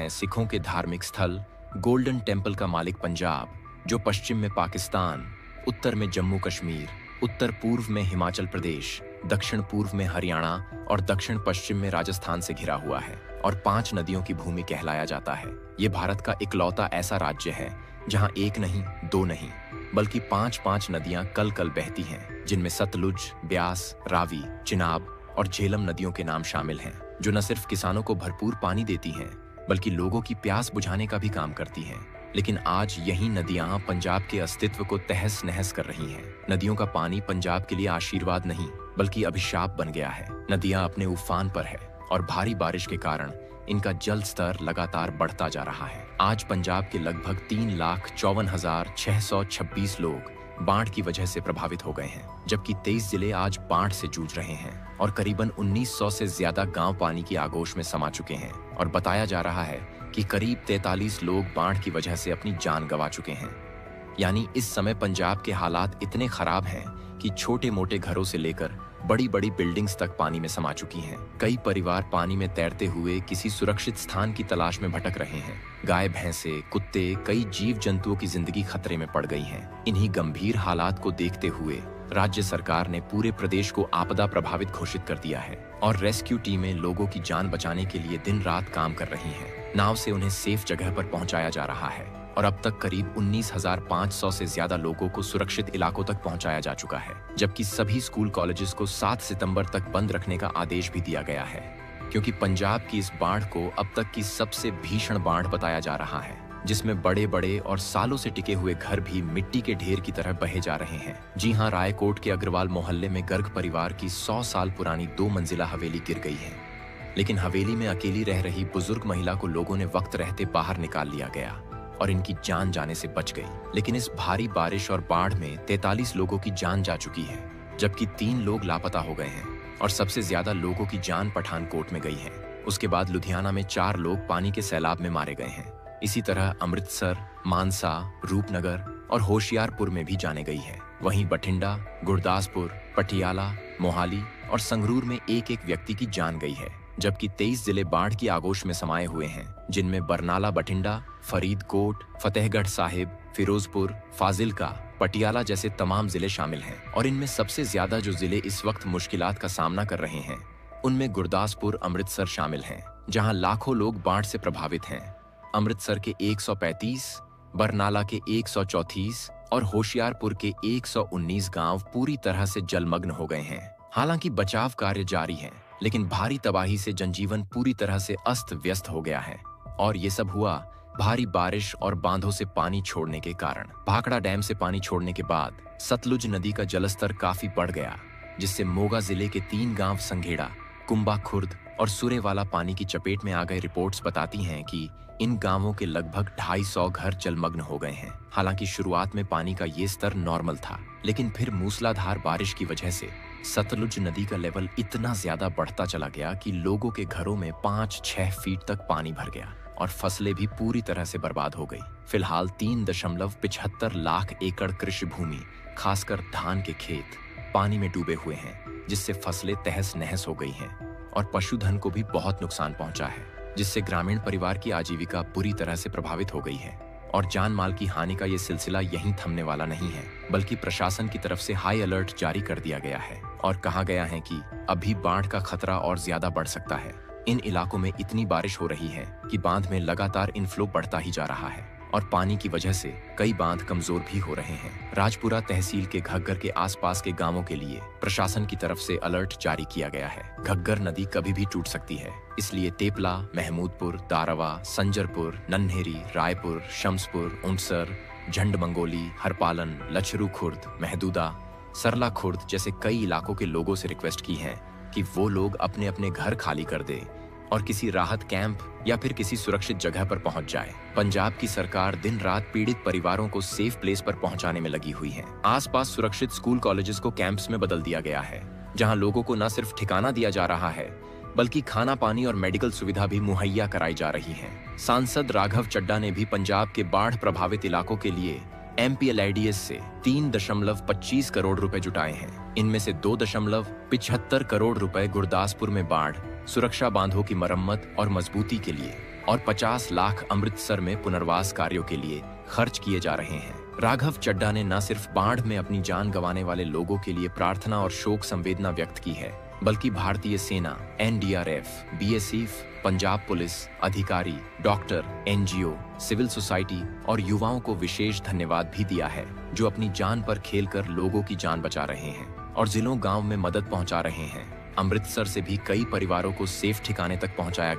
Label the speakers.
Speaker 1: हैं सिखों के धार्मिक स्थल, गोल्डन टेम्पल का मालिक पंजाब, जो पश्चिम में पाकिस्तान, उत्तर में जम्मू कश्मीर, उत्तर पूर्व में हिमाचल प्रदेश, दक्षिण पूर्व में हरियाणा और दक्षिण पश्चिम में राजस्थान से घिरा हुआ है और 5 नदियों की भूमि कहलाया जाता है। ये भारत का इकलौता ऐसा राज्य है जहां एक नहीं, 2 नहीं, बल्कि 5-5 नदियां कल कल बहती हैं, जिनमें सतलुज, ब्यास, रावी, चिनाब और झेलम नदियों के नाम शामिल हैं, जो न सिर्फ किसानों को भरपूर पानी देती हैं, बल्कि लोगों की प्यास बुझाने का भी काम करती हैं। लेकिन आज यही नदियां पंजाब के अस्तित्व को तहस नहस कर रही हैं। नदियों का पानी पंजाब के लिए आशीर्वाद नहीं, बल्कि अभिशाप बन गया है। नदियां अपने उफान पर है और भारी बारिश के कारण इनका जल स्तर लगातार बढ़ता जा रहा है। आज पंजाब के लगभग 3,54,626 लोग बाढ़ की वजह से प्रभावित हो गए हैं, जबकि 23 जिले आज बाढ़ से जूझ रहे हैं और करीबन 1900 से ज्यादा गांव पानी की आगोश में समा चुके हैं और बताया जा रहा है कि करीब 43 लोग बाढ़ की वजह से अपनी जान गंवा चुके हैं। यानी इस समय पंजाब के हालात इतने खराब हैं कि छोटे मोटे घरों से लेकर बड़ी बड़ी बिल्डिंग्स तक पानी में समा चुकी हैं। कई परिवार पानी में तैरते हुए किसी सुरक्षित स्थान की तलाश में भटक रहे हैं। गाय, भैंसे, कुत्ते, कई जीव जंतुओं की जिंदगी खतरे में पड़ गई है। इन्हीं गंभीर हालात को देखते हुए राज्य सरकार ने पूरे प्रदेश को आपदा प्रभावित घोषित कर दिया है और रेस्क्यू टीमें लोगों की जान बचाने के लिए दिन रात काम कर रही हैं। नाव से उन्हें सेफ जगह पर पहुंचाया जा रहा है और अब तक करीब 19,500 से ज्यादा लोगों को सुरक्षित इलाकों तक पहुंचाया जा चुका है, जबकि सभी स्कूल कॉलेजेस को 7 सितंबर तक बंद रखने का आदेश भी दिया गया है, क्योंकि पंजाब की इस बाढ़ को अब तक की सबसे भीषण बाढ़ बताया जा रहा है, जिसमें बड़े बड़े और सालों से टिके हुए घर भी मिट्टी के ढेर की तरह बहे जा रहे हैं। जी हां, रायकोट के अग्रवाल मोहल्ले में गर्ग परिवार की 100 साल पुरानी 2 मंजिला हवेली गिर गई है, लेकिन हवेली में अकेली रह रही बुजुर्ग महिला को लोगों ने वक्त रहते बाहर निकाल लिया गया और इनकी जान जाने से बच गई। लेकिन इस भारी बारिश और बाढ़ में 43 लोगों की जान जा चुकी है, जबकि 3 लोग लापता हो गए हैं और सबसे ज्यादा लोगों की जान पठानकोट में गई है। उसके बाद लुधियाना में 4 लोग पानी के सैलाब में मारे गए हैं। इसी तरह अमृतसर, मानसा, रूपनगर और होशियारपुर में भी जाने गई है। वहीं बठिंडा, गुरदासपुर, पटियाला, मोहाली और संगरूर में एक एक व्यक्ति की जान गई है, जबकि 23 जिले बाढ़ की आगोश में समाये हुए हैं, जिनमें बरनाला, बठिंडा, फरीदकोट, फतेहगढ़ साहिब, फिरोजपुर, फाजिलका, पटियाला जैसे तमाम जिले शामिल हैं। और इनमें सबसे ज्यादा जो जिले इस वक्त मुश्किलात का सामना कर रहे हैं, उनमें गुरदासपुर, अमृतसर शामिल हैं, जहां लाखों लोग बाढ़ से प्रभावित हैं। अमृतसर के 135, बरनाला के 134 और होशियारपुर के 119 गांव पूरी तरह से जलमग्न हो गए हैं। हालांकि बचाव कार्य जारी है, लेकिन भारी तबाही से जनजीवन पूरी तरह से अस्त व्यस्त हो गया है और ये सब हुआ भारी बारिश और बांधों से पानी छोड़ने के कारण। भाखड़ा डैम से पानी छोड़ने के बाद सतलुज नदी का जलस्तर काफी बढ़ गया, जिससे मोगा जिले के 3 गांव संघेड़ा, कुंबा खुर्द और सुरेवाला पानी की चपेट में आ गए। रिपोर्ट्स बताती हैं कि इन गांवों के लगभग 250 घर जलमग्न हो गए हैं। हालांकि शुरुआत में पानी का ये स्तर नॉर्मल था, लेकिन फिर मूसलाधार बारिश की वजह से सतलुज नदी का लेवल इतना ज्यादा बढ़ता चला गया कि लोगों के घरों में 5-6 फीट तक पानी भर गया और फसलें भी पूरी तरह से बर्बाद हो गई। फिलहाल 3.75 लाख एकड़ कृषि भूमि, खासकर धान के खेत, पानी में डूबे हुए हैं, जिससे फसलें तहस नहस हो गई हैं और पशुधन को भी बहुत नुकसान पहुंचा है, जिससे ग्रामीण परिवार की आजीविका बुरी तरह से प्रभावित हो गई है। और जान माल की हानि का ये सिलसिला यहीं थमने वाला नहीं है, बल्कि प्रशासन की तरफ से हाई अलर्ट जारी कर दिया गया है और कहा गया है कि अभी बाढ़ का खतरा और ज्यादा बढ़ सकता है। इन इलाकों में इतनी बारिश हो रही है कि बांध में लगातार इनफ्लो बढ़ता ही जा रहा है और पानी की वजह से कई बांध कमजोर भी हो रहे हैं। राजपुरा तहसील के घग्गर के आसपास के गांवों के लिए प्रशासन की तरफ से अलर्ट जारी किया गया है। घग्गर नदी कभी भी टूट सकती है, इसलिए तेपला, महमूदपुर, दारवा, संजरपुर, नन्हेरी, रायपुर, शम्सपुर, उनसर, झंड मंगोली, हरपालन, लछरू खुर्द, महदूदा, सरला खुर्द जैसे कई इलाकों के लोगों से रिक्वेस्ट की है कि वो लोग अपने अपने घर खाली कर दे और किसी राहत कैंप या फिर किसी सुरक्षित जगह पर पहुंच जाए। पंजाब की सरकार दिन रात पीड़ित परिवारों को सेफ प्लेस पर पहुंचाने में लगी हुई है। आसपास सुरक्षित स्कूल कॉलेजेस को कैंप्स में बदल दिया गया है, जहां लोगों को न सिर्फ ठिकाना दिया जा रहा है, बल्कि खाना पानी और मेडिकल सुविधा भी मुहैया कराई जा रही है। सांसद राघव चड्डा ने भी पंजाब के बाढ़ प्रभावित इलाकों के लिए MPLIDS से 3.25 करोड़ रुपए जुटाए हैं। इनमें से 2.75 करोड़ रुपए गुरदासपुर में बाढ़, सुरक्षा बांधों की मरम्मत और मजबूती के लिए और 50 लाख अमृतसर में पुनर्वास कार्यों के लिए खर्च किए जा रहे हैं। राघव चड्ढा ने न सिर्फ बाढ़ में अपनी जान गंवाने वाले लोगों के लिए प्रार्थना और शोक संवेदना व्यक्त की है, बल्कि भारतीय सेना, एनडीआरएफ, बीएसएफ, पंजाब पुलिस, अधिकारी, डॉक्टर, एनजीओ, सिविल सोसाइटी और युवाओं को विशेष धन्यवाद भी दिया है, जो अपनी जान पर खेलकर लोगों की जान बचा रहे हैं और जिलों गांव में मदद पहुंचा रहे हैं। अमृतसर से भी कई परिवारों को सेफ ठिकाने तक पहुंचाया